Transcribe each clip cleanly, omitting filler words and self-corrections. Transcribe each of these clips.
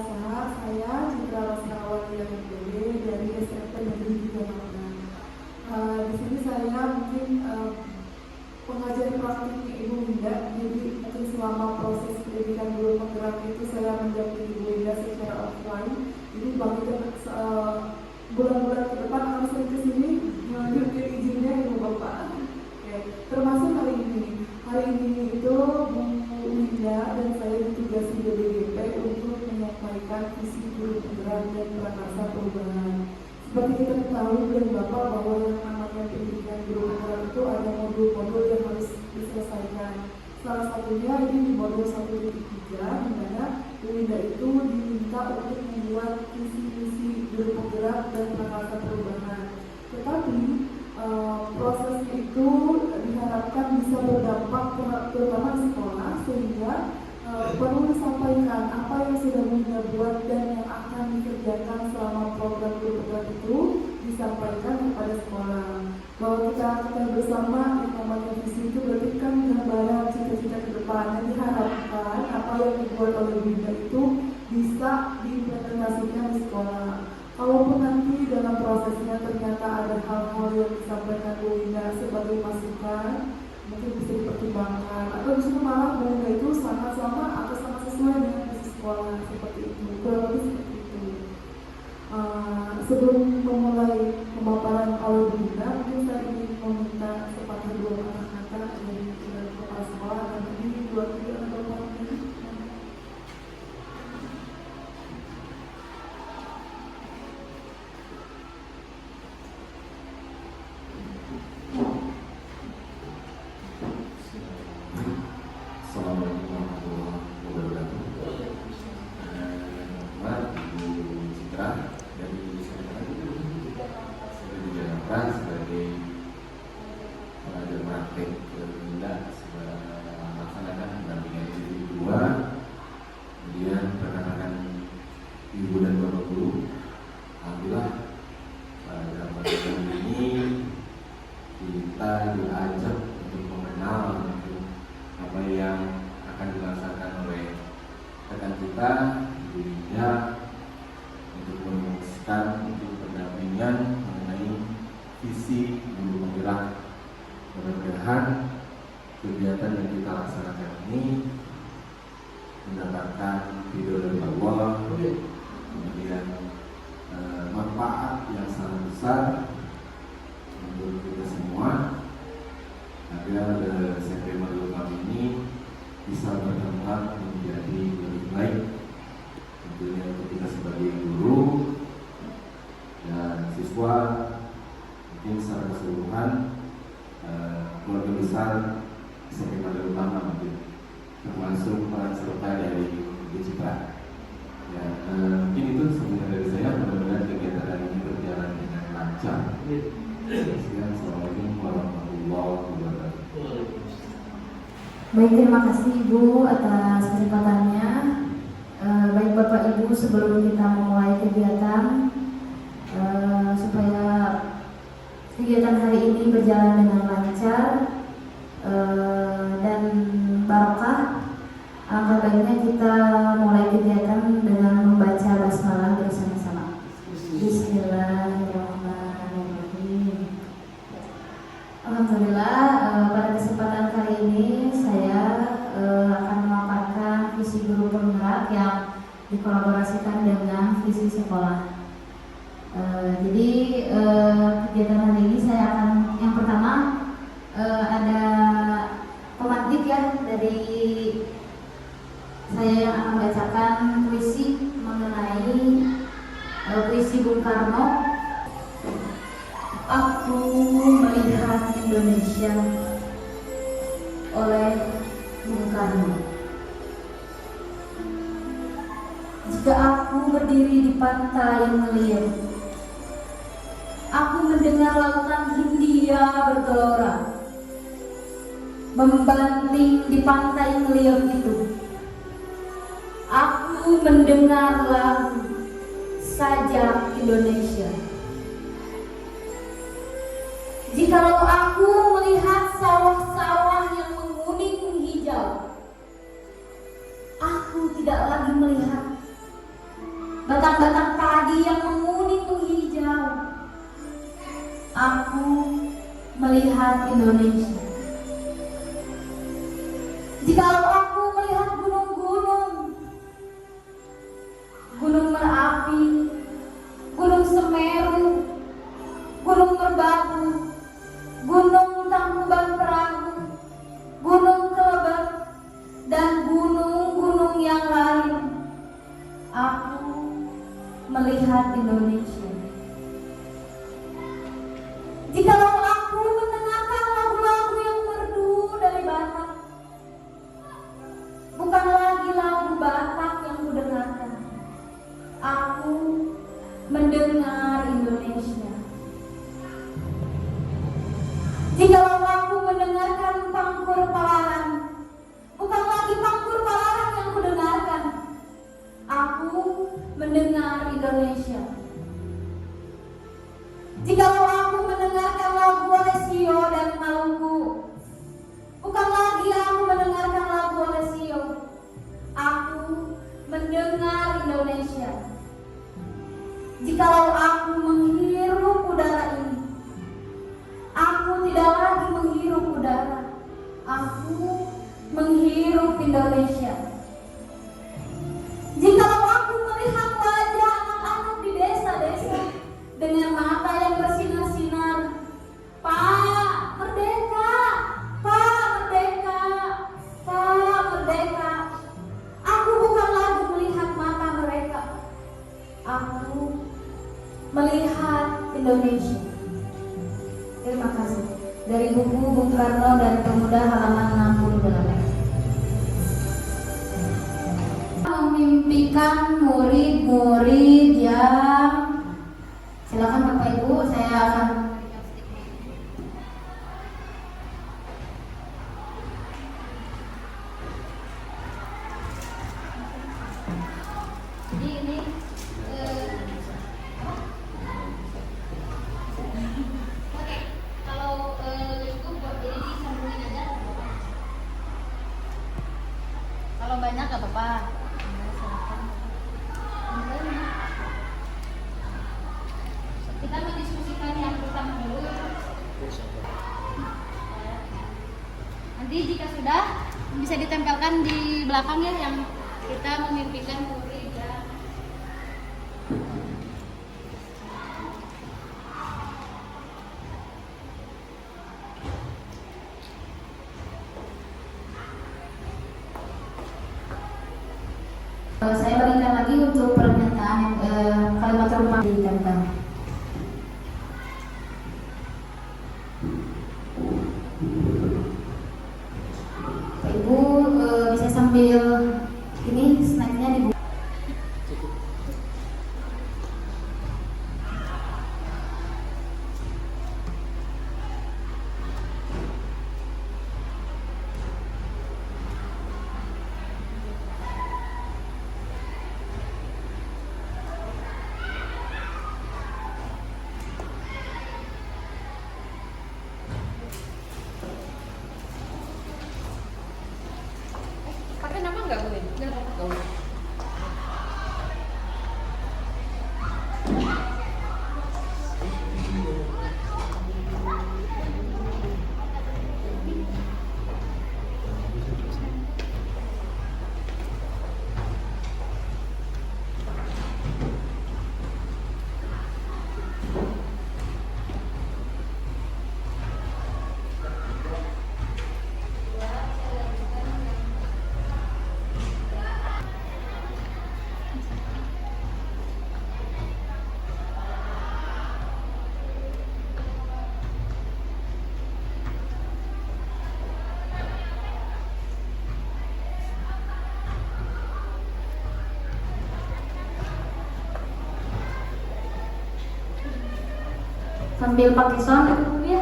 Pemirsa, saya Citra Rosnawan yang dari SMP Negeri 3 Malang. Di sini saya mungkin pengajar praktik Ibu Winda. Jadi mungkin selama proses pendidikan guru penggerak itu saya mendampingi Ibu Winda secara offline. Jadi bagi bulan-bulan ke depan akan sering ke sini mengambil izinnya Ibu Bapak. Oke. Termasuk hari ini. Hari ini itu Bu Winda dan saya ditugasi BDGP untuk menyampaikan visi guru penggerak dan prakarsa perubahan. Seperti kita ketahui dari Bapak bahwa yang namanya pendidikan guru penggerak itu ada modul-modul yang harus diselesaikan. Salah satunya ini di modul 1.3 di mana Bu Winda itu diminta untuk membuat visi-visi guru penggerak dan prakarsa perubahan. Tetapi prosesnya itu diharapkan bisa berdampak terutama di sekolah, sehingga perlu disampaikan apa yang sudah Winda buat dan yang akan dikerjakan selama program guru penggerak itu disampaikan kepada sekolah. Bahwa kita bersama yang namanya visi itu berarti kan gambaran cita-cita ke depan, yang diharapkan apa yang dibuat oleh Winda itu bisa diimplementasikan di sekolah. Kalaupun nanti dalam prosesnya ternyata ada hal-hal yang disampaikan Bu Winda sebagai masukan, mungkin bisa dipertimbangkan, atau justru malah Bu Winda itu sangat sama atau sangat sesuai dengan visi sekolah, seperti itu. Kurang lebih seperti itu. Sebelum memulai pemaparan oleh Bu Winda, mungkin saya ingin meminta sepatah dua kata-kata dari kepala sekolah dan ini dua tiga atau empat menit. Assalamualaikum warahmatullahi wabarakatuh. Ibu Citra dari saya dijalankan sebagai pengajar praktek Winda melaksanakan pendampingan diri kedua, kemudian perkenalkan ibu dan bapak guru. Alhamdulillah dalam pertemuan ini kita diajak untuk mengenal apa yang akan dilaksanakan oleh rekan kita Ibu Winda untuk merumuskan untuk pendampingan mengenai visi guru penggerak. Mudah-mudahan kegiatan yang kita laksanakan ini mendapatkan ridho dari Allah, kemudian manfaat yang sangat besar untuk kita semua, agar SMP Madura ini bisa berkembang menjadi lebih baik, tentunya untuk kita sebagai guru dan siswa, mungkin secara keseluruhan keluarga besar SMP Madura mungkin termasuk peran serta dari Ibu Citra. Ya, mungkin itu sebenarnya dari saya. Mudah-mudahan kegiatan hari ini berjalan dengan lancar. Assalamualaikum warahmatullahi wabarakatuh. Baik, terima kasih Ibu atas kesempatannya. Baik Bapak Ibu, sebelum kita memulai kegiatan, supaya kegiatan hari ini berjalan dengan lancar dan barokah, alangkah baiknya kita mulai kegiatan dengan membaca basmalah bersama-sama. Bismillahirrahmanirrahim. Alhamdulillah, pada kesempatan kali ini saya akan memaparkan visi guru penggerak yang dikolaborasikan dengan visi sekolah. Jadi kegiatan hari ini saya akan, yang pertama ada pemantik ya dari saya yang akan bacakan puisi mengenai puisi Bung Karno. Aku melihat Indonesia oleh Bung Karno. Jika aku berdiri di pantai melihat, aku mendengar lautan Hindia bergelora, membanting di pantai melihat itu. Aku mendengar lagu Sajak Indonesia. Jikalau aku melihat sawah-sawah yang menguning hijau, aku tidak lagi melihat melihat Indonesia. Jikalau aku melihat gunung-gunung, Gunung Merapi, Gunung Semeru, Gunung Merbabu, Gunung Tangkuban Perahu, Gunung Kelebak, dan gunung-gunung yang lain, aku melihat Indonesia. Jikalau aku mendengarkan lagu-lagu yang merdu dari Batak, bukan lagi lagu Batak yang kudengarkan, aku mendengar Indonesia. Jikalau aku mendengarkan Pangkur Palaran, bukan lagi Pangkur Palaran yang kudengarkan, aku mendengar Indonesia. Jikalau aku mendengarkan lagu Olesio dari Maluku, bukan lagi aku mendengarkan lagu Olesio, aku mendengar Indonesia. Jikalau aku menghirup udara ini, aku tidak lagi menghirup udara, aku menghirup Indonesia. Jikalau aku melihat wajah anak-anak di desa-desa dengan mata yang bersinar-sinar, Pak Merdeka, Pak Merdeka, Pak Merdeka, aku bukan lagi melihat mata mereka, aku melihat Indonesia. Terima kasih. Dari buku Bung Karno dan Pemuda halaman 68. Memimpikan murid-murid yang, silakan Bapak Ibu, saya akan jadi ini oke, kalau itu buat jadi disambungin aja. Kalau banyak gak apa-apa. Kita mendiskusikan yang pertama dulu. Nanti jika sudah bisa ditempelkan di belakang ya, yang kita memimpikan murid ya. Saya berikan lagi untuk pernyataan kalimat rumah ditempel. Pak Ibu bisa sambil ini slide-nya dibuka. Pakai nama nggak boleh? Nggak boleh. Sambil pakai sound ya.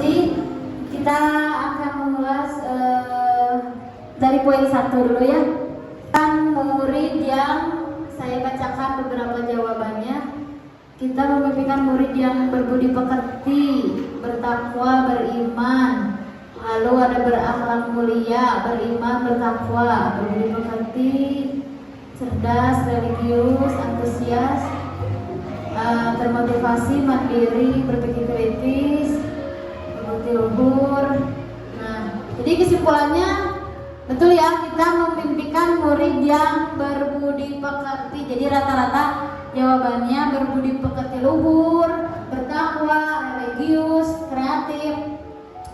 Jadi kita akan mengulas dari poin 1 dulu ya. Kan murid yang saya bacakan beberapa jawabannya. Kita memimpikan murid yang berbudi pekerti, bertakwa, beriman. Lalu ada berakhlak mulia, beriman, bertakwa, berbudi pekerti, cerdas, religius, antusias, termotivasi, mandiri, berpikir kritis, berbudi luhur. Nah, jadi kesimpulannya betul ya, kita memimpikan murid yang berbudi pekerti. Jadi rata-rata jawabannya berbudi pekerti luhur, bertakwa, religius, kreatif.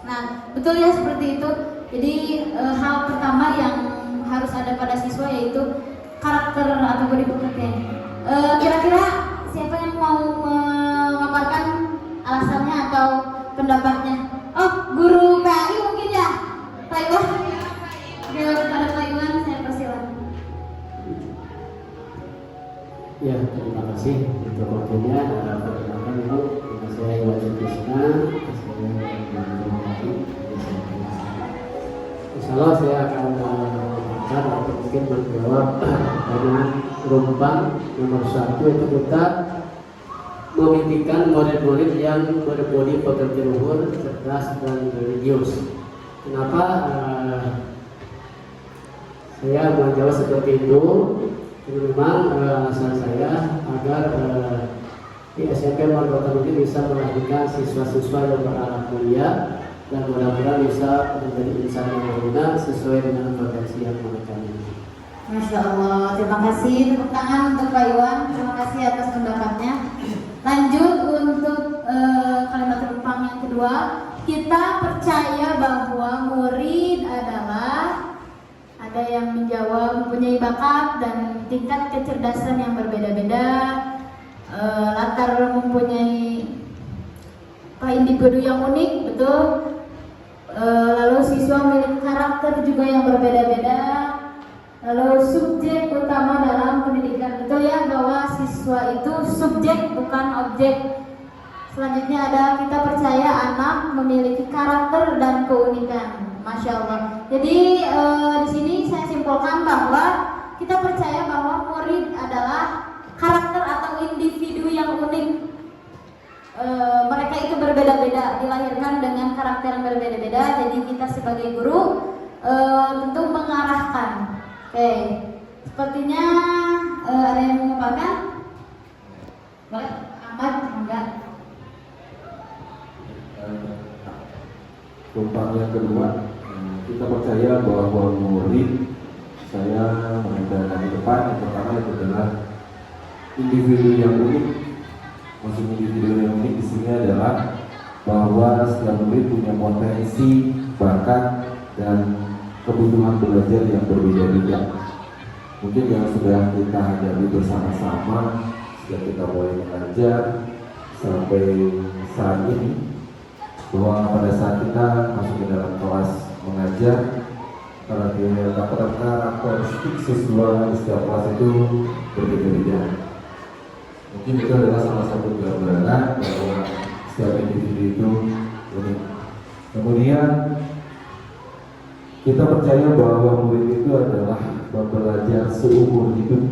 Nah, betul ya seperti itu. Jadi hal pertama yang harus ada pada siswa yaitu karakter atau budi pekerti. Kira-kira siapa yang mau memaparkan alasannya atau pendapatnya? Oh, guru PAI mungkin ya, Pak Iwan. Oke, kepada Pak Iwan saya persilakan. Ya, terima kasih untuk waktunya. Perkenalkan Ibu, nama saya Iwan Krisna. Insyaallah saya akan mengajar atau mungkin menjawab dengan rumpang nomor 1, itu kita memimpikan murid-murid yang berbudi pekerti luhur, cerdas dan religius. Kenapa saya menjawab seperti itu? Ini memang alasan saya agar di SMP Margota ini bisa melahirkan siswa-siswa yang berakhlak mulia dan mudah-mudahan bisa menjadi insan yang benar sesuai dengan potensi yang mereka miliki. Masya Allah, terima kasih. Tepuk tangan untuk Pak Iwan. Terima kasih atas pendapatnya. Lanjut untuk kalimat rumpang yang kedua. Kita percaya bahwa murid adalah, ada yang menjawab, mempunyai bakat dan tingkat kecerdasan yang berbeda-beda, latar mempunyai individu yang unik, betul. Lalu siswa memiliki karakter juga yang berbeda-beda. Lalu subjek utama dalam pendidikan, betul ya, bahwa siswa itu subjek bukan objek. Selanjutnya ada kita percaya anak memiliki karakter dan keunikan. Masya Allah. Jadi di sini saya simpulkan bahwa kita percaya bahwa murid adalah karakter atau individu yang unik. Mereka itu berbeda-beda, dilahirkan dengan karakter yang berbeda-beda. Jadi kita sebagai guru tentu mengarahkan. Oke, sepertinya ada yang mengungkapkan? Boleh, angkat, enggak? Rumpang yang kedua, kita percaya bahwa murid, saya menempelkan di depan, yang pertama itu adalah individu yang unik. Maksud individu yang unik di sini adalah bahwa setiap murid punya potensi, bakat, dan kebutuhan belajar yang berbeda-beda. Mungkin yang sudah kita hadapi bersama-sama sejak kita mulai mengajar sampai saat ini, bahwa pada saat kita masuk ke dalam kelas mengajar, karakteristik siswa di setiap kelas itu berbeda-beda. Mungkin itu adalah salah satu gambaran bahwa setiap individu itu unik. Kemudian kita percaya bahwa murid itu adalah belajar seumur hidup.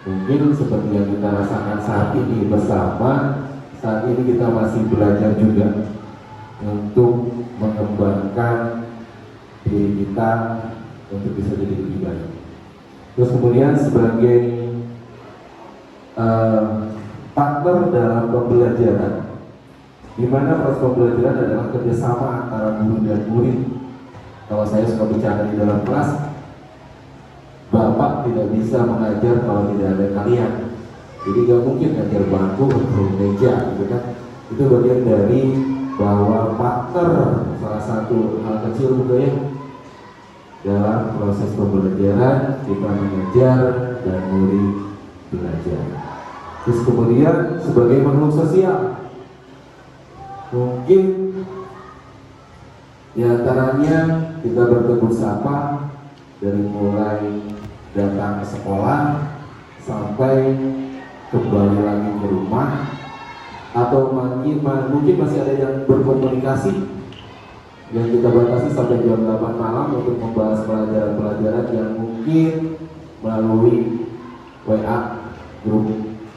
Mungkin seperti yang kita rasakan saat ini bersama, saat ini kita masih belajar juga. untuk mengembangkan diri kita untuk bisa jadi lebih baik. Terus kemudian sebagai partner dalam pembelajaran, di mana proses pembelajaran adalah kerjasama antara guru dan murid. Kalau saya suka bicara di dalam kelas, Bapak tidak bisa mengajar kalau tidak ada kalian. Jadi gak mungkin ngajar bangku atau meja, gitu kan? Itu bagian dari bahwa partner salah satu hal kecil juga ya dalam proses pembelajaran, kita mengajar dan murid belajar. Terus kemudian sebagai makhluk sosial, mungkin diantaranya kita bertegur sapa dari mulai datang ke sekolah sampai kembali lagi ke rumah, atau mungkin masih ada yang berkomunikasi yang kita batasi sampai jam 8 malam untuk membahas pelajaran-pelajaran yang mungkin melalui WA grup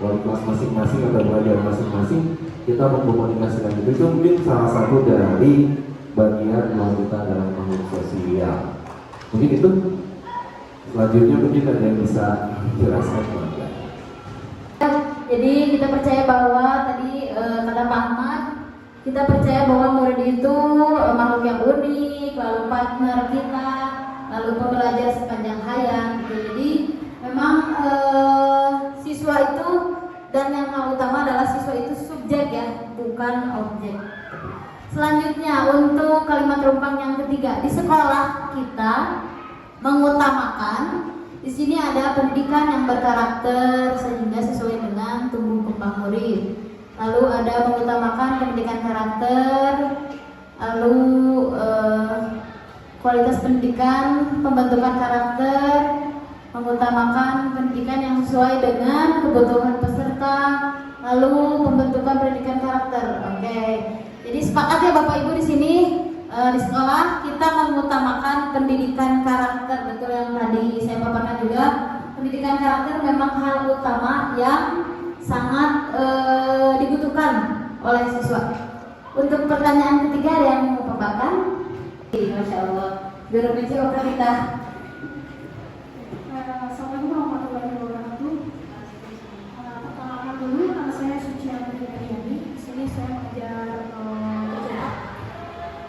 wali kelas masing-masing atau pelajaran masing-masing kita mengkomunikasikan itu mungkin salah satu dari bagian kita dalam makhluk sosial. Mungkin itu. Selanjutnya mungkin ada yang bisa menjelaskan. Jadi kita percaya bahwa tadi kata Pak Ahmad, kita percaya bahwa murid itu makhluk yang unik, lalu partner kita, lalu pembelajar sepanjang hayat. Jadi memang siswa itu, dan yang hal utama adalah siswa itu subjek ya, bukan objek. Selanjutnya untuk kalimat rumpang yang ketiga, di sekolah kita mengutamakan, di sini ada pendidikan yang berkarakter sehingga sesuai dengan tumbuh kembang murid. Lalu ada mengutamakan pendidikan karakter, lalu kualitas pendidikan, pembentukan karakter, mengutamakan pendidikan yang sesuai dengan kebutuhan peserta, lalu pembentukan pendidikan karakter. Oke. Jadi sepakat ya Bapak Ibu di sini. Di sekolah kita mengutamakan pendidikan karakter, betul yang tadi saya paparkan juga. Pendidikan karakter memang hal utama yang sangat dibutuhkan oleh siswa. Untuk pertanyaan ketiga ada yang mau paparkan? Masya Allah, guru BC kita. Assalamualaikum warahmatullahi wabarakatuh. Perkenalkan dulu, nama saya Suci Andriani. Di sini saya mengajar bergerak.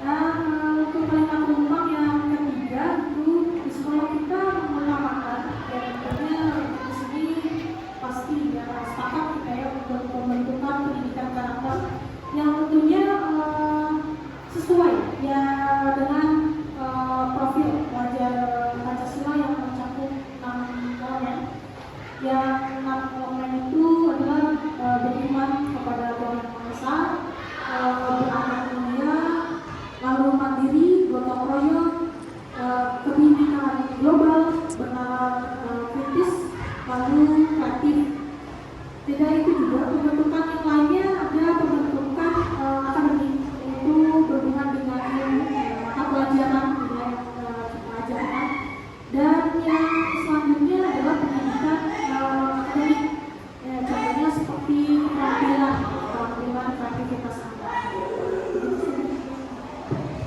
Untuk kalimat rumpang yang ketiga itu di sekolah kita mengutamakan, dan tentunya di sini pasti ya sepakat kita ya untuk pembentukan pendidikan karakter yang tentunya sesuai ya dengan profil pelajar Pancasila yang mencakup 6 elemen. Yang 6 elemen itu adalah beriman kepada Tuhan Yang Maha Esa, berakhlak mulia, lalu mandiri, gotong royong, kebindikan global, bernalar kritis, lalu kreatif. Tidak itu juga pembentukan yang lainnya ada pembentukan akademik, yaitu berhubungan dengan ilmu, mata pelajaran yang kita ajarkan, dan yang selanjutnya adalah pendidikan akademik, ya, contohnya seperti keterampilan kreativitas.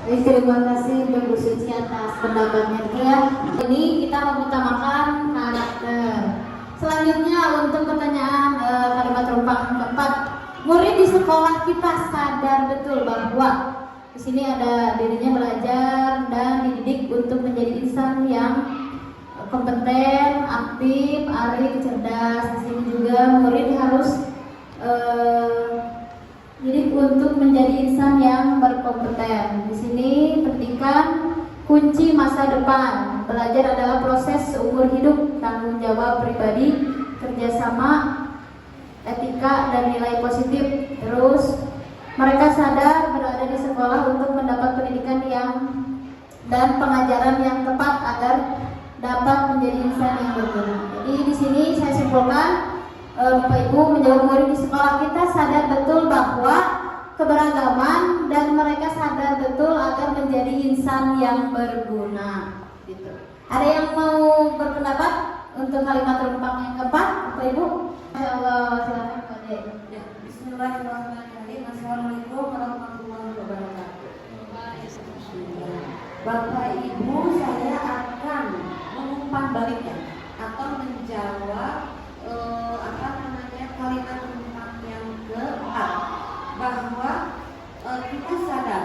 Terima kasih Bu Suci atas pendapatnya ya. Ini kita mengutamakan karakter. Selanjutnya untuk pertanyaan kalimat rumpang keempat, murid di sekolah kita sadar betul bahwa di sini ada dirinya belajar dan dididik untuk menjadi insan yang kompeten, aktif, arif, cerdas. Di sini juga murid harus jadi untuk menjadi insan yang berkompeten. Di sini pendidikan kunci masa depan. Belajar adalah proses seumur hidup, tanggung jawab pribadi, kerjasama, etika, dan nilai positif. Terus mereka sadar berada di sekolah untuk mendapat pendidikan yang dan pengajaran yang tepat agar dapat menjadi insan yang berguna. Jadi di sini saya simpulkan, Bapak Ibu menjawab murid di sekolah kita sadar betul bahwa keberagaman dan mereka sadar betul agar menjadi insan yang berguna. Gitu. Ada yang mau berpendapat untuk kalimat rumpang yang keempat, Bapak Ibu? Masya Allah, silakan Pak De. Bismillahirrahmanirrahim. Assalamualaikum warahmatullahi wabarakatuh. Bapak Ibu, saya akan mengumpan baliknya atau menjawab kalimat tentang yang keempat, bahwa kita sadar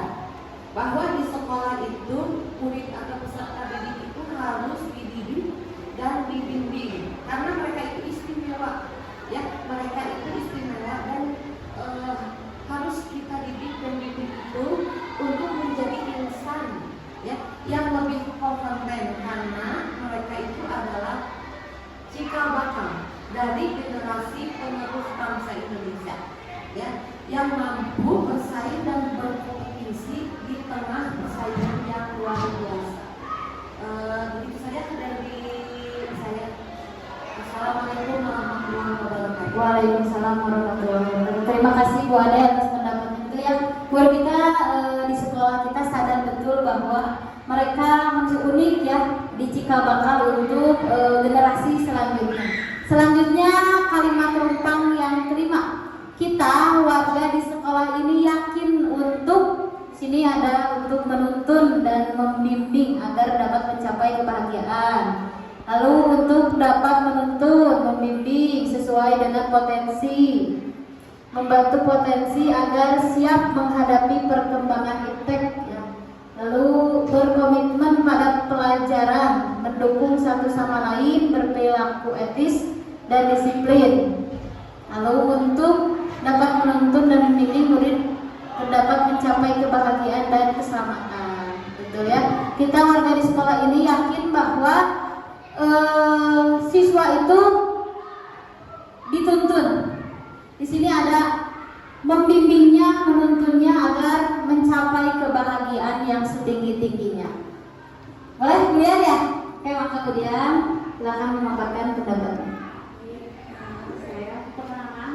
bahwa di sekolah itu murid atau peserta didik itu harus dididik dan dibimbing karena mereka itu istimewa, ya, mereka itu istimewa dan harus kita didik dan bimbing itu untuk menjadi insan, ya, yang lebih kompeten karena mereka itu adalah cikal bakal dari generasi penerus bangsa Indonesia, ya, yang mampu bersaing dan berkompetisi di tengah persaingan yang luar biasa. Begitu saja dari saya. Assalamualaikum warahmatullahi wabarakatuh. Waalaikumsalam warahmatullahi wabarakatuh. Terima kasih Bu Ade atas pendapatnya itu ya. Buat kita di sekolah kita sadar betul bahwa mereka masih unik ya di cikal bakal untuk generasi selanjutnya. Selanjutnya kalimat rumpang yang kelima. Kita warga di sekolah ini yakin untuk sini ada untuk menuntun dan membimbing agar dapat mencapai kebahagiaan. Lalu untuk dapat menuntun, membimbing sesuai dengan potensi, membantu potensi agar siap menghadapi perkembangan iptek. Ya. Lalu berkomitmen pada pelajaran, mendukung satu sama lain, berperilaku etis dan disiplin. Lalu untuk dapat menuntun dan membimbing murid dapat mencapai kebahagiaan dan kesamaan. Betul ya. Kita warga di sekolah ini yakin bahwa siswa itu dituntun. Di sini ada membimbingnya, menuntunnya agar mencapai kebahagiaan yang setinggi-tingginya. Boleh dilihat ya? Oke, maka kemudian silakan memaparkan pendapatnya. Saya perkenalkan,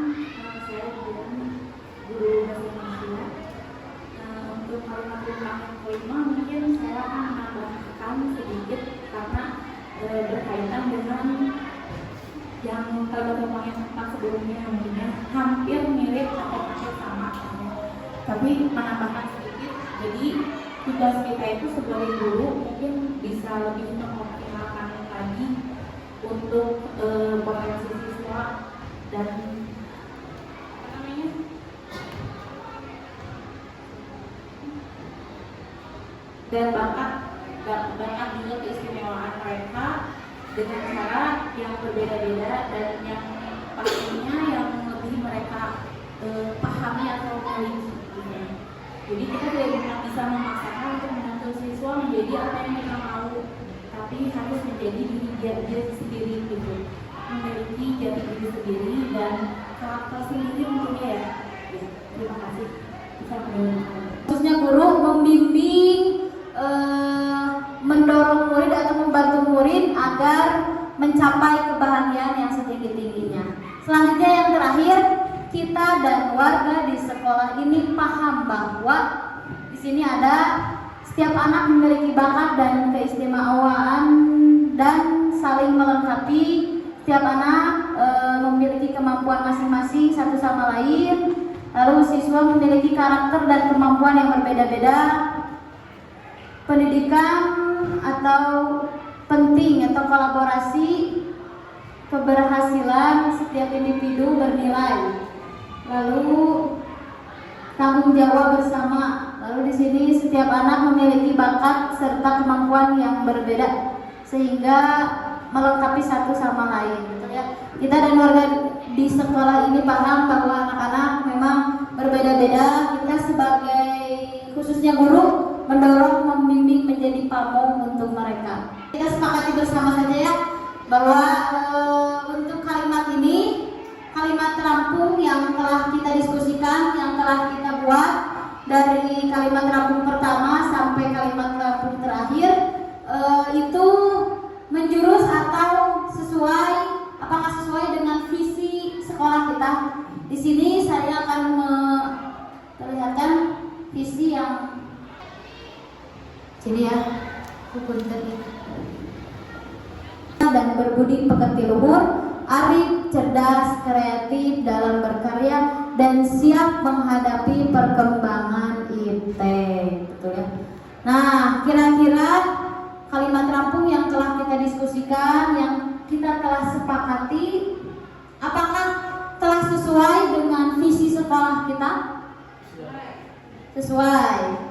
saya Dian, guru bahasa Indonesia. Untuk kalimat yang kelima mungkin saya akan menambahkan sedikit karena berkaitan dengan yang kalimat yang sebelumnya mungkin hampir mirip atau hampir sama, tapi menambahkan sedikit. Jadi tugas kita itu sebagai guru mungkin bisa lebih mengoptimalkan lagi untuk potensi siswa dan bakat juga keistimewaan mereka dengan cara yang berbeda-beda dan yang pastinya yang lebih mereka pahami atau miliki. Jadi kita tidak bisa memaksakan untuk menuntut siswa menjadi apa yang kita mau, tapi harus menjadi diri sendiri gitu, memiliki jati diri sendiri dan karakter sendiri tentunya ya. Terima kasih. Khususnya guru membimbing, mendorong murid atau membantu murid agar mencapai kebahagiaan yang setinggi-tingginya. Selanjutnya yang terakhir, kita dan warga di sekolah ini paham bahwa di sini ada setiap anak memiliki bakat dan keistimewaan dan saling melengkapi. Setiap anak memiliki kemampuan masing-masing satu sama lain. Lalu siswa memiliki karakter dan kemampuan yang berbeda-beda. Pendidikan atau penting atau kolaborasi keberhasilan setiap individu bernilai. Lalu tanggung jawab bersama. Lalu di sini setiap anak memiliki bakat serta kemampuan yang berbeda sehingga melengkapi satu sama lain. Betul ya? Kita dan warga di sekolah ini paham bahwa anak-anak memang berbeda-beda. Kita sebagai khususnya guru mendorong, membimbing menjadi pamong untuk mereka. Kita sepakati bersama saja ya bahwa untuk kalimat ini, kalimat terampung yang telah kita diskusikan, yang telah kita buat dari kalimat terampung pertama sampai kalimat terampung terakhir itu menjurus atau sesuai, apakah sesuai dengan visi sekolah kita. Di sini saya akan memperlihatkan visi yang sini ya, dan berbudi pekerti luhur, arif, cerdas, kreatif dalam berkarya dan siap menghadapi perkembangan iptek. Betul ya. Nah, kira-kira kalimat rampung yang telah kita diskusikan, yang kita telah sepakati, apakah telah sesuai dengan visi sekolah kita? Sesuai.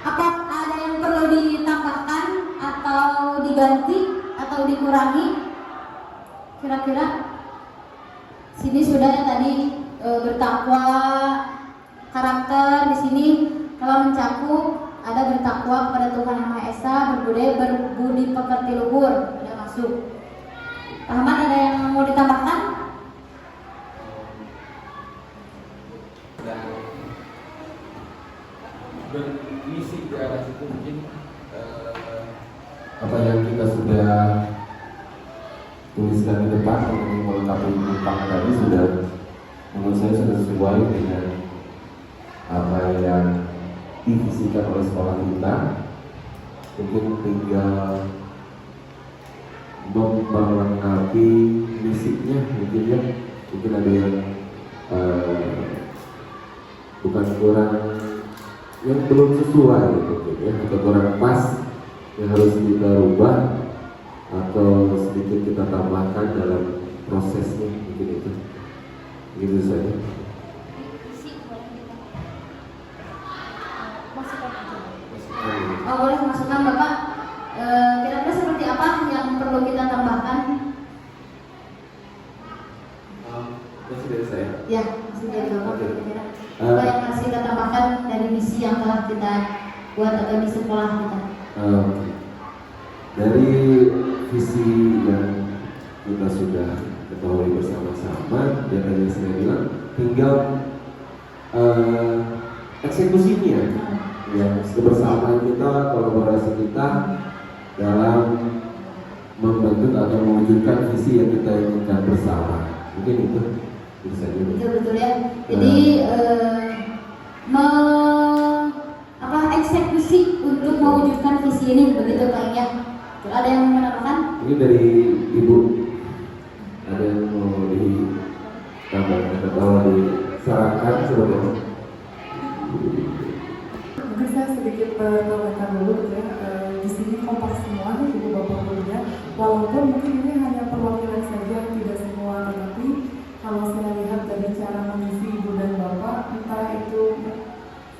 Apa ada yang perlu ditambahkan atau diganti atau dikurangi? Kira-kira sini sudah ya tadi bertakwa, karakter di sini telah mencakup ada bertakwa kepada Tuhan Yang Maha Esa, berbudi pekerti luhur, sudah masuk. Pak Ahmad, ada yang mau ditambahkan? Dan berisi ke arah situ mungkin apa yang kita sudah tuliskan di depan mengenai melengkapi penumpang tadi sudah, menurut saya sudah sesuai dengan apa yang divisikan oleh sekolah kita. Mungkin tinggal memperlengkapi misinya, mungkin ya, mungkin ada yang bukan kurang, yang belum sesuai gitu ya, atau kurang pas yang harus kita rubah atau sedikit kita tambahkan dalam prosesnya, mungkin itu gitu saja. Oh, boleh masukkan Bapak. Kira-kira seperti apa yang perlu kita tambahkan? Masih dari saya. Ya, masih dari Bapak. Oke. Kira-kira apa yang harus kita tambahkan dari misi yang telah kita buat atau di sekolah kita? Dari visi yang kita sudah ketahui bersama-sama, dan tadi saya bilang tinggal eksekusinya, ya, kebersamaan kita, kolaborasi kita dalam membentuk atau mewujudkan visi yang kita inginkan bersama. Mungkin itu bisa juga. Betul ya. Jadi eksekusi untuk mewujudkan visi ini, begitu Kang ya. Ada yang menambahkan? Ini dari Ibu, ada yang mau ditambahkan atau disarankan sebelum? Mungkin saya sedikit menambahkan dulu ya, di sini kompak semua nih ibu bapak gurunya, walaupun mungkin ini hanya perwakilan saja, tidak semua, tetapi kalau saya lihat dari cara mengisi ibu dan bapak, entah itu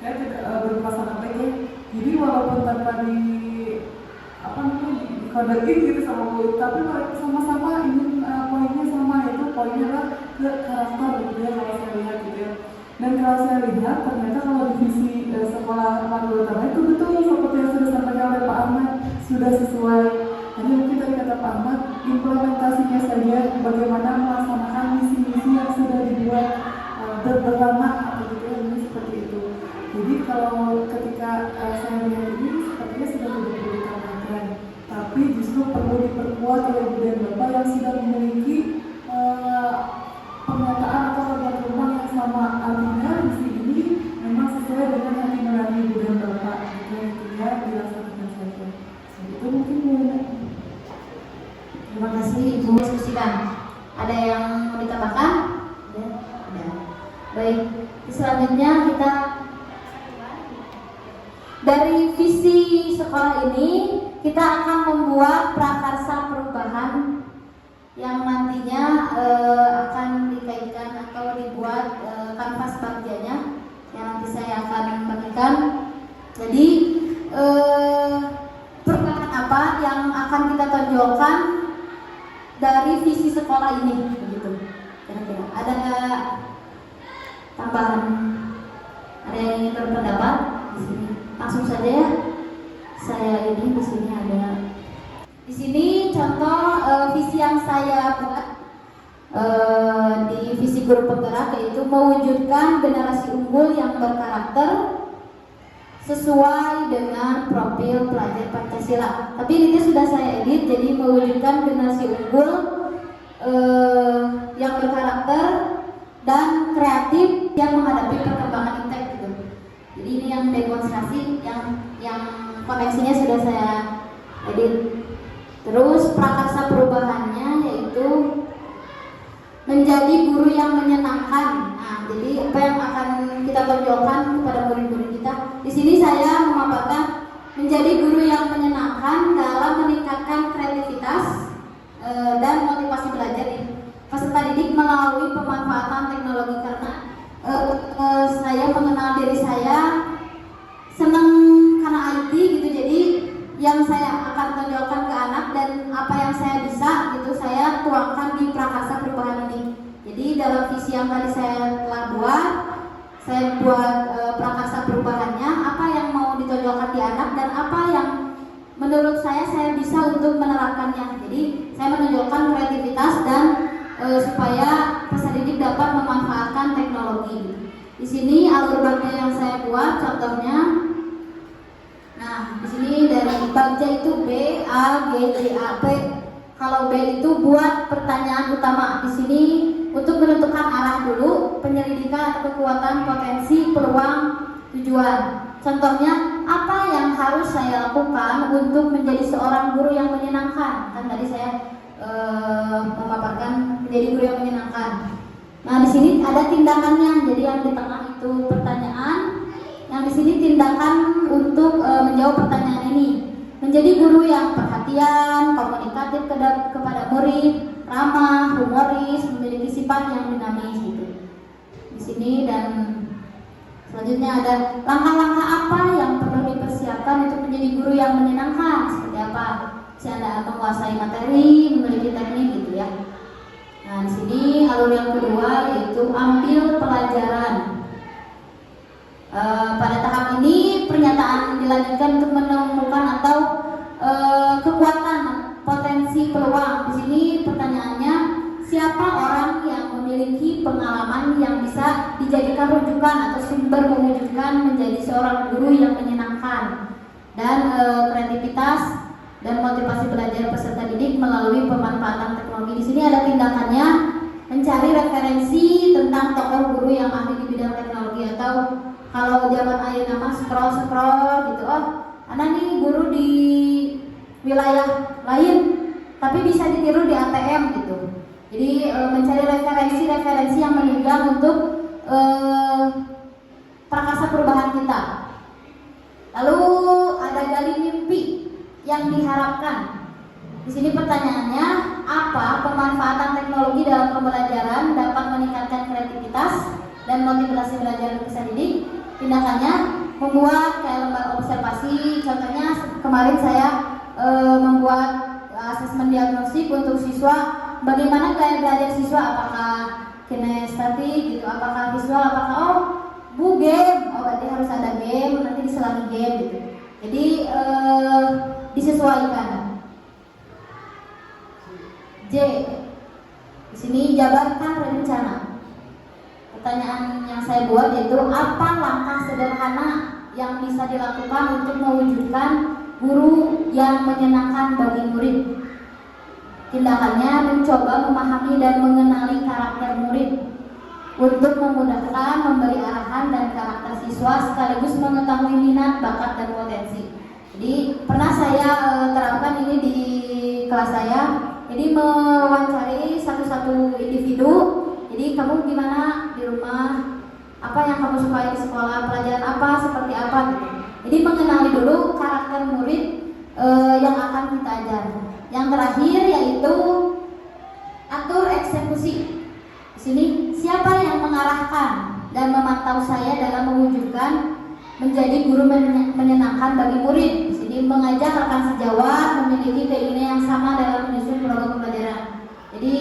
saya tidak berprasangka baik ya, jadi walaupun tanpa dikodein gitu sama guru, tapi mereka sama-sama ingin poinnya sama, itu poinnya adalah ke karakter gitu ya, kalau saya lihat gitu ya. Dan kalau saya lihat ternyata kalau di visi sekolah Madura Utama itu betul seperti yang sudah disampaikan oleh Pak Ahmad, sudah sesuai. Jadi mungkin tadi kata Pak Ahmad, implementasinya saja bagaimana melaksanakan misi-misi yang sudah dibuat berlama gitu ya, ini seperti itu. Jadi kalau ketika saya melihat ini sepertinya sudah tidak perlu ditambahkan, tapi justru perlu diperkuat oleh ibu dan bapak yang sudah memiliki pernyataan atau kerja rumah yang sama. Artinya misi ini memang sesuai dengan hati nurani ibu dan bapak, itu yang dia dilaksanakan saja. Itu mungkin Bu. Terima kasih Ibu diskusikan. Ada yang mau ditambahkan? Ada. Baik. Selanjutnya kita dari visi sekolah ini kita akan membuat prakarsa perubahan yang nantinya akan dikaitkan atau dibuat kanvas bagiannya yang nanti saya akan bagikan. Jadi perubahan apa yang akan kita tonjolkan dari visi sekolah ini, begitu. Kira-kira ada tambahan? Ada yang ingin berpendapat di sini? Langsung saja ya. Saya ini di sini ada. Di sini contoh visi yang saya buat di visi guru penggerak, yaitu mewujudkan generasi unggul yang berkarakter sesuai dengan profil pelajar Pancasila. Tapi ini sudah saya edit, jadi mewujudkan generasi unggul yang berkarakter dan kreatif yang menghadapi perkembangan iptek gitu. Jadi ini yang demonstrasi, yang koneksinya sudah saya edit. Terus prakarsa perubahannya yaitu menjadi guru yang menyenangkan. Nah, jadi apa yang akan kita tonjolkan kepada murid-murid kita? Di sini saya memaparkan menjadi guru yang menyenangkan dalam meningkatkan kreativitas dan motivasi belajar peserta didik melalui pemanfaatan teknologi, karena saya mengenal diri saya senang karena IT gitu, jadi yang saya akan tonjolkan ke anak dan apa yang saya bisa gitu saya tuangkan di Prakarsa Perubahan ini. Jadi dalam visi yang tadi saya telah buat, saya buat prakarsa perubahannya, apa yang mau ditonjolkan di anak dan apa yang menurut saya bisa untuk menerapkannya. Jadi saya menonjolkan kreativitas dan supaya peserta didik dapat memanfaatkan teknologi. Di sini alur bagja yang saya buat contohnya. Nah, di sini dari bagja itu B, A, G, J, A, P. Kalau B itu buat pertanyaan utama. Di sini untuk menentukan arah dulu, penyelidikan atau kekuatan, potensi, peluang, tujuan. Contohnya, apa yang harus saya lakukan untuk menjadi seorang guru yang menyenangkan? Kan tadi saya memaparkan menjadi guru yang menyenangkan. Nah, di sini ada tindakannya. Jadi yang di tengah itu pertanyaan, yang di sini tindakan untuk menjawab pertanyaan ini. Menjadi guru yang perhatian, komunikatif kepada murid, ramah, humoris, memiliki sifat yang dinamis gitu. Di sini dan selanjutnya ada langkah-langkah apa yang perlu dipersiapkan untuk menjadi guru yang menyenangkan, seperti apa? Anda menguasai materi, memiliki teknik gitu ya. Nah, di sini alur yang kedua yaitu ambil pelajaran. Pada tahap ini pernyataan dilanjutkan untuk menemukan atau kekuatan, potensi, peluang. Di sini pertanyaannya, siapa orang yang memiliki pengalaman yang bisa dijadikan rujukan atau sumber mewujudkan menjadi seorang guru yang menyenangkan, dan kreativitas dan motivasi belajar peserta didik melalui pemanfaatan teknologi. Di sini ada tindakannya, mencari referensi tentang tokoh guru yang ahli di bidang teknologi, atau kalau zaman ayeuna mah scroll gitu, oh anak nih guru di wilayah lain tapi bisa ditiru di ATM gitu. Jadi mencari referensi yang menunjang untuk prakarsa perubahan kita. Lalu ada gali mimpi yang diharapkan. Di sini pertanyaannya, apa pemanfaatan teknologi dalam pembelajaran dapat meningkatkan kreativitas dan motivasi belajar peserta didik? Tindakannya membuat kayak lembar observasi. Contohnya kemarin saya membuat asesmen diagnostik untuk siswa, bagaimana gaya belajar siswa, apakah kinestetik gitu, apakah visual, apakah game, berarti harus ada game, nanti diselangi game gitu. Jadi disesuaikan. J, di sini jabarkan rencana. Pertanyaan yang saya buat yaitu, apa langkah sederhana yang bisa dilakukan untuk mewujudkan guru yang menyenangkan bagi murid? Tindakannya mencoba memahami dan mengenali karakter murid untuk memudahkan memberi arahan dan karakter siswa sekaligus mengetahui minat, bakat, dan potensi. Jadi pernah saya terapkan ini di kelas saya. Jadi mewawancari satu-satu individu. Jadi kamu gimana di rumah? Apa yang kamu sukai di sekolah? Pelajaran apa? Seperti apa? Jadi mengenali dulu karakter murid yang akan kita ajar. Yang terakhir yaitu atur eksekusi. Di sini siapa yang mengarahkan dan memantau saya dalam mewujudkan menjadi guru menyenangkan bagi murid. Di sini mengajak rekan sejawat memiliki keinginan yang sama dalam menyusun program pembelajaran. Jadi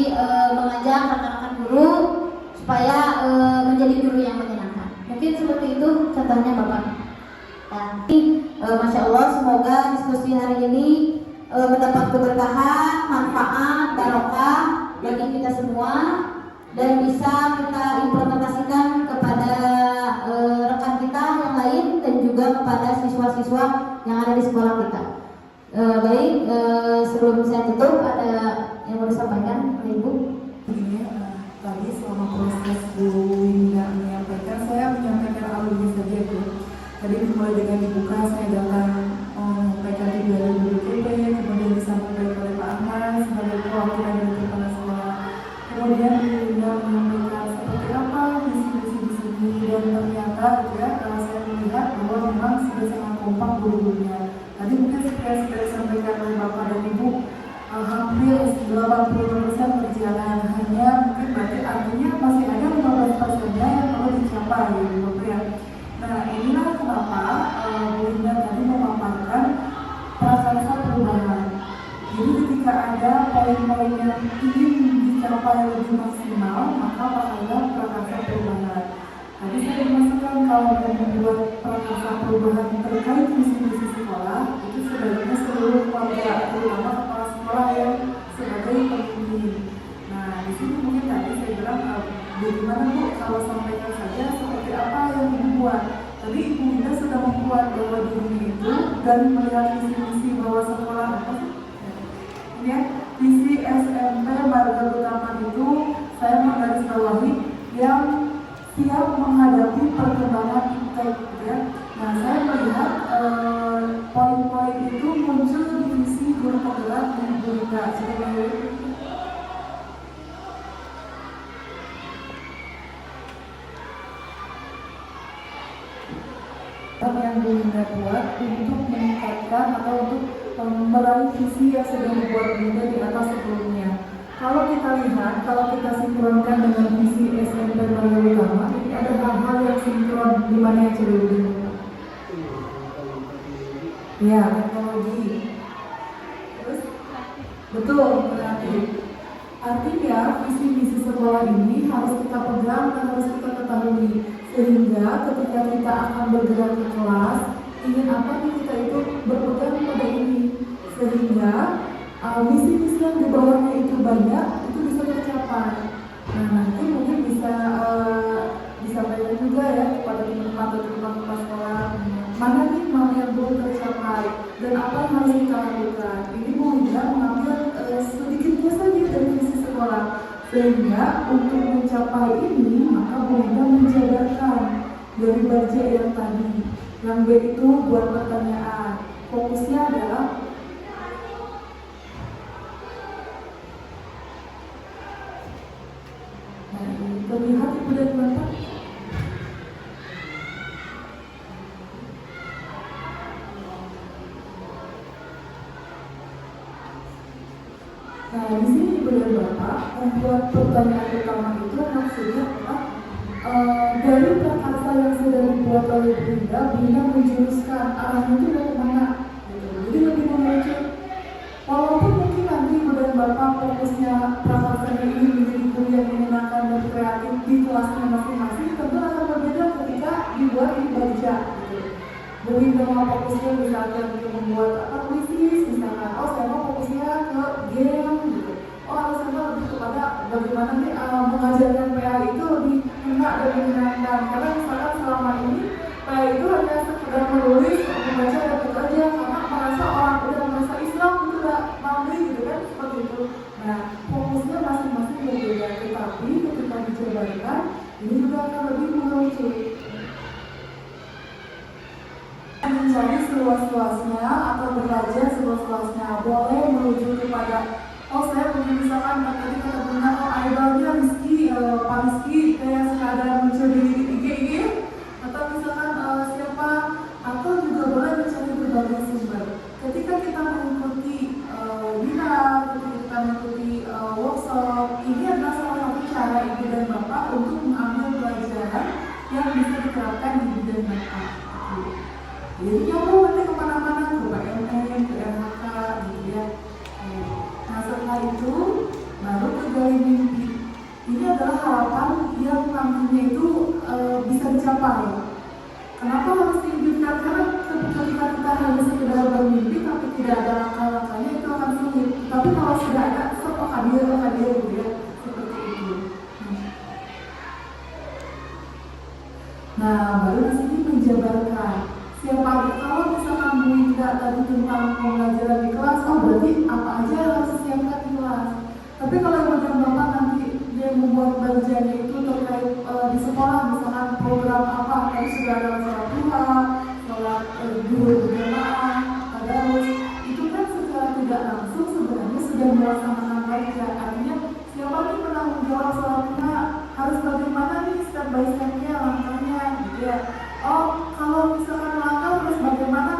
mengajak rekan-rekan guru supaya menjadi guru yang menyenangkan. Mungkin seperti itu contohnya Bapak. Nah, Masya Allah, semoga diskusi hari ini mendapat keberkahan, manfaat, barokah bagi kita semua, dan bisa kita implementasikan kepada rekan kita yang lain dan juga kepada siswa-siswa yang ada di sekolah kita. Baik, sebelum saya tutup, ada yang mau disampaikan, Ibu? Tadi selama proses Bu Winda menyampaikan, saya menyampaikan alurnya saja Bu. Tadi dimulai dengan dibuka, saya datang menyampaikan di BPP, kemudian disampaikan oleh Pak Ahmad sebagai perwakilan dari kepala sekolah. Kemudian Bu Winda menyampaikan seperti apa misi-misi di sini, dan ternyata juga saya melihat bahwa memang sudah sangat kompak guru-gurunya. Tadi mungkin seperti sudah disampaikan oleh Bapak dan Ibu, hampir 80% berjalan, hanya mungkin berarti artinya masih ada 15%-nya yang perlu dicapai gitu Bapak ya. Nah inilah kenapa Bu Linda tadi memaparkan prakarsa perubahan. Jadi ketika ada poin-poin yang ingin dicapai lebih maksimal, maka pakailah prakarsa perubahan. Tadi saya memastikan kalau mau membuat prakarsa perubahan terkait visi-misi sekolah, itu sebaiknya seluruh keluarga, terutama kepala sekolah yang sebagai pemimpin. Nah, di sini mungkin tadi saya bilang, bagaimana Bu kalau sampaikan saja seperti apa yang Ibu buat. Tadi Ibu Linda sudah membuat bahwa dirinya itu dan melihat visi-misi bahwa sekolah apa sih? Ya, visi SMP Marga Utama itu saya menggarisbawahi yang siap menghadapi perkembangan iptek ya. Nah saya melihat poin-poin itu muncul di visi guru penggerak di Ibu Linda. Yang Bu Linda buat untuk meningkatkan atau untuk meraih visi yang sudah dibuat Bu Linda di atas sebelumnya. Kalau kita lihat, kalau kita sinkronkan dengan visi SMP Marga Utama, ini ada hal-hal yang sinkron di mana yang coba dulu. Ya, teknologi. Terus, betul, berarti. Artinya, visi-visi sekolah ini harus kita pegang dan harus kita ketahui. Sehingga ketika kita akan bergerak ke kelas, ingin apa nih kita itu berpegang pada ini. Sehingga misi-misi yang di bawahnya itu banyak, itu bisa tercapai. Nah nanti mungkin bisa disampaikan juga ya kepada teman-teman atau teman-teman sekolah, mana nih mau yang belum tercapai dan apa yang harus kita lakukan. Ini Bu Linda mengambil sedikitnya saja dari visi sekolah, sehingga untuk mencapai ini maka Bu Linda menjabarkan dari baja yang tadi. Yang B itu buat pertanyaan, fokusnya adalah terlihat Ibu dan Bapak. Nah, di sini Ibu dan Bapak membuat pertanyaan utama itu maksudnya adalah dari prakarsa yang sudah dibuat oleh Bu Linda menjuruskan arahnya itu dari mana? Jadi lebih mengerucut. Walaupun mungkin nanti Ibu dan Bapak fokusnya prakarsanya ini menjadi guru yang menyenangkan dan kreatif di kelasnya masing-masing, tentu akan berbeda ketika dibuat di baja. Bu Linda mau fokusnya misalnya untuk membuat puisi, misalkan, saya mau fokusnya ke game gitu. Alasannya lebih kepada bagaimana nih mengajarkan PA itu lebih enak dan menyenangkan. Karena misalkan selama ini PA itu hanya sekedar menulis, membaca dan bekerja karena merasa orang udah merasa Islam itu udah mampu gitu kan, seperti itu. Nah, fokusnya masing-masing berbeda, tetapi ketika dijabarkan ini juga akan lebih mengerucut. Mencari seluas-luasnya atau belajar seluas-luasnya, boleh menuju kepada saya punya misalkan tadi kata Bunda, idolnya Rizky, Pak Rizky kayak sekadar muncul di IG, atau misalkan siapa, atau juga boleh mencari berbagai sumber. Ketika kita mengikuti webinar, ketika kita mengikuti workshop, ini adalah salah satu cara Ibu dan Bapak untuk mengambil pelajaran yang bisa diterapkan di Ibu dan Bapak. Jadi nyambung nanti kemana-mana, ke PMN, ke RHK, gitu ya. Nah setelah itu baru ke gali mimpi. Ini adalah harapan yang nantinya itu bisa dicapai. Kenapa harus diimpikan? Karena ketika kita hanya sekedar bermimpi tapi tidak ada langkah-langkahnya itu akan sulit. Tapi kalau sudah ada, hadir gitu ya, seperti itu. Nah baru di sini menjabarkan. Siapa kalau misalkan Bu Linda tadi tentang pembelajaran di kelas, berarti apa aja yang harus disiapkan di kelas. Tapi kalau Ibu dan Bapak nanti dia membuat bagiannya itu terkait di sekolah, misalkan program apa, tadi sudah ada sholat duha, sholat duhur berjamaah, tadarus, itu kan secara tidak langsung sebenarnya sudah melaksanakan baca. Artinya siapa nih penanggung jawab sholat duha, harus bagaimana nih step by stepnya, langkahnya, gitu ya. Kalau misalkan langkah harus bagaimana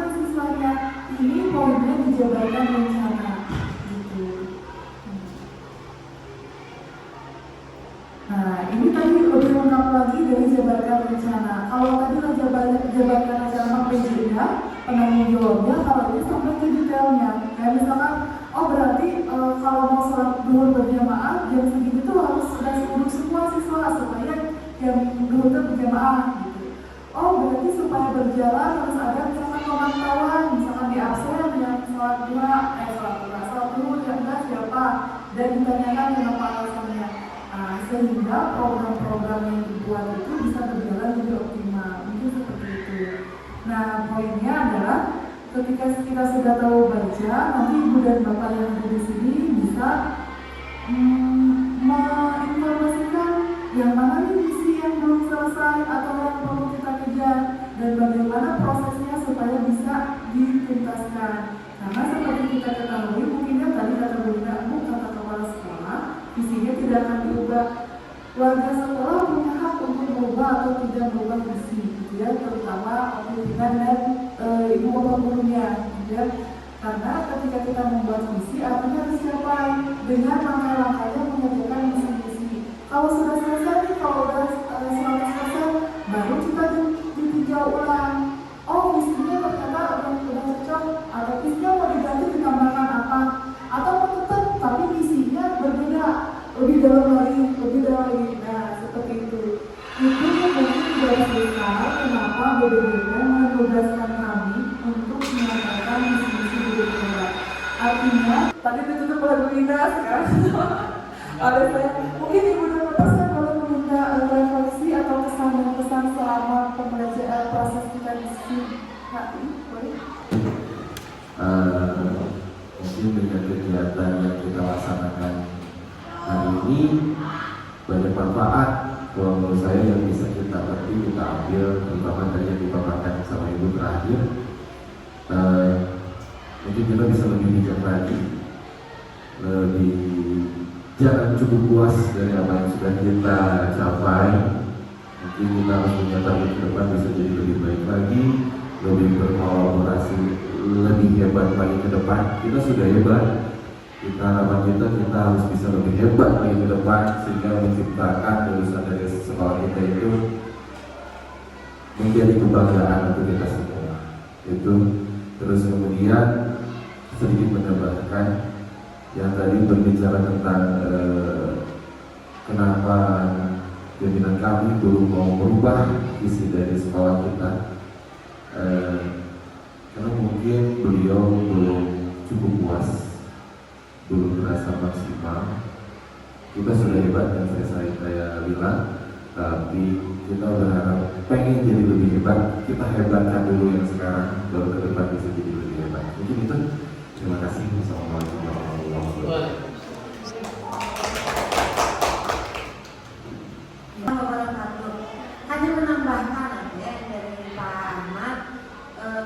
menjabatkan acara PJ-nya, penanggung jawabnya kalau ini sampai ke detailnya. Kayak misalkan, oh berarti kalau mau sholat duhur berjamaah jam segitu tuh harus sudah duduk semua siswa supaya yang duhur itu berjamaah gitu. Oh berarti supaya berjalan harus ada misalkan pemantauan, misalkan di absen yang sholat duhur yang enggak siapa, dan ditanyakan kenapa alasannya. Sehingga program-program yang dibuat itu bisa berjalan lebih optimal. Mungkin seperti itu. Nah, poinnya adalah ketika kita sudah tahu baca, nanti ibu dan bapak yang ada di sini bisa menginformasikan yang mana nih misi yang belum selesai atau yang perlu kita kejar dan bagaimana prosesnya supaya bisa dituntaskan. Karena seperti kita ketahui, mungkinnya tadi kata Bu kata kepala sekolah, visinya tidak akan diubah. Warga sekolah punya hak untuk berubah atau tidak berubah visi, gitu ya, terutama pimpinan dan ibu bapak gurunya, gitu ya. Karena ketika kita membuat visi, artinya harus capai dengan langkah-langkahnya mengerjakan misi-misi. Kalau sudah selesai nih, kalau sudah selesai, baru kita ditinjau ulang. Oh, visinya ternyata sudah cocok, atau visinya mau diganti ditambahkan apa? Atau tetap, tapi misinya berbeda, lebih dalam lagi. Nah, seperti itu. Itu yang mungkin dari besar kenapa BDGP menugaskan kami untuk menyampaikan misi-misi BDGP. Artinya, tadi ditutup oleh Bu Linda, sekarang oleh saya. Mungkin Ibu dan Bapak saya boleh meminta refleksi atau kesan dan pesan selama pembelajaran proses kita di sini. Boleh? Mungkin dengan kegiatan yang kita laksanakan hari ini banyak manfaat. Kalau menurut saya yang bisa kita petik, kita ambil, terutama dari yang dipaparkan sama Ibu terakhir, mungkin kita bisa lebih bijak lagi, lebih jangan cukup puas dari apa yang sudah kita capai. Mungkin kita harus punya target ke depan bisa jadi lebih baik lagi, lebih berkolaborasi, lebih hebat lagi ke depan. Kita sudah hebat. Harapan kita harus bisa lebih hebat lagi ke depan sehingga menciptakan lulusan dari sekolah kita itu menjadi kebanggaan untuk kita semua. Itu terus kemudian sedikit menambahkan yang tadi berbicara tentang kenapa pimpinan kami belum mau merubah isi dari sekolah kita, karena mungkin beliau belum cukup puas, belum merasa maksimal. Kita sudah hebat dan saya bilang, tapi kita berharap pengen jadi lebih hebat. Kita hebatkan dulu yang sekarang, baru ke depan bisa jadi lebih hebat. Mungkin itu. Terima kasih. Assalamualaikum warahmatullahi wabarakatuh. Hanya menambahkan ya dari Pak Ahmad,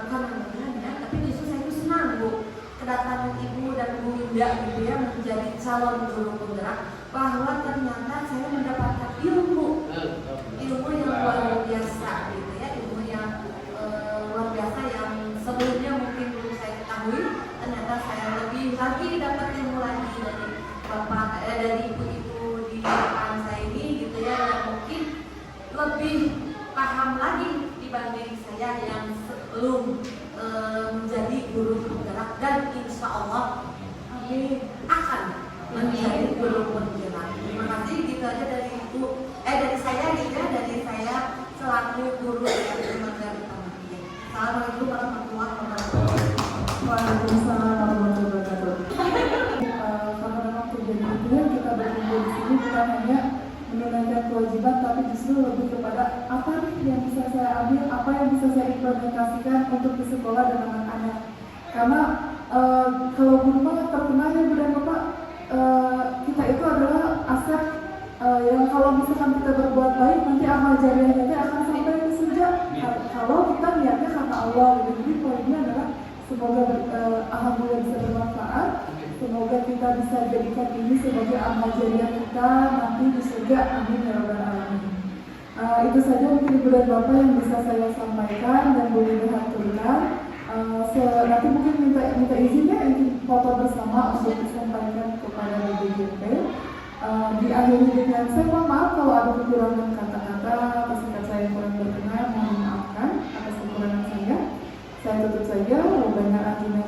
bukan menambahkan, tapi justru saya itu senang Bu kedatangan Ibu dan Bu Linda gitu ya menjadi calon guru penggerak, bahwa ternyata saya mendapatkan ilmu yang luar biasa gitu ya, ilmu yang luar biasa yang sebelumnya mungkin belum saya ketahui. Ternyata saya lebih lagi dapat ilmu lagi dari bapak dari ibu-ibu di depan saya ini gitu ya, dan mungkin lebih paham lagi dibanding saya yang sebelum menjadi guru penggerak, dan insya Allah akan menjadi guru penggerak. Terima kasih, gitu aja dari ibu, dari saya gitu ya, dari saya selaku guru yang penggerak utama. Assalamualaikum warahmatullahi wabarakatuh. Waalaikumsalam warahmatullahi wabarakatuh. Karena memang terjadi itu ya, kita berkumpul di sini bukan hanya menunaikan kewajiban, tapi justru lebih kepada apa nih yang bisa saya ambil, apa yang bisa saya implementasikan untuk di sekolah dan anak-anak. Karena kalau guru mah terkenal ya Bu dan Bapak, kita itu adalah aset yang kalau misalkan kita berbuat baik, nanti amal jariah kita akan sampai ke surga. Kalau kita niatnya karena Allah gitu. Jadi poinnya adalah semoga alhamdulillah bisa bermanfaat. Semoga kita bisa jadikan ini sebagai amal jariah kita nanti di surga. Amin ya rabbal alamin. Itu saja mungkin Ibu dan Bapak yang bisa saya sampaikan dan boleh dihaturkan. Nanti mungkin minta izinnya ingin foto bersama untuk disampaikan kepada BDGP. Diakhiri dengan saya mohon maaf kalau ada kekurangan kata-kata atau singkat saya yang kurang berkenan, mohon maafkan atas saja, lombanya akhirnya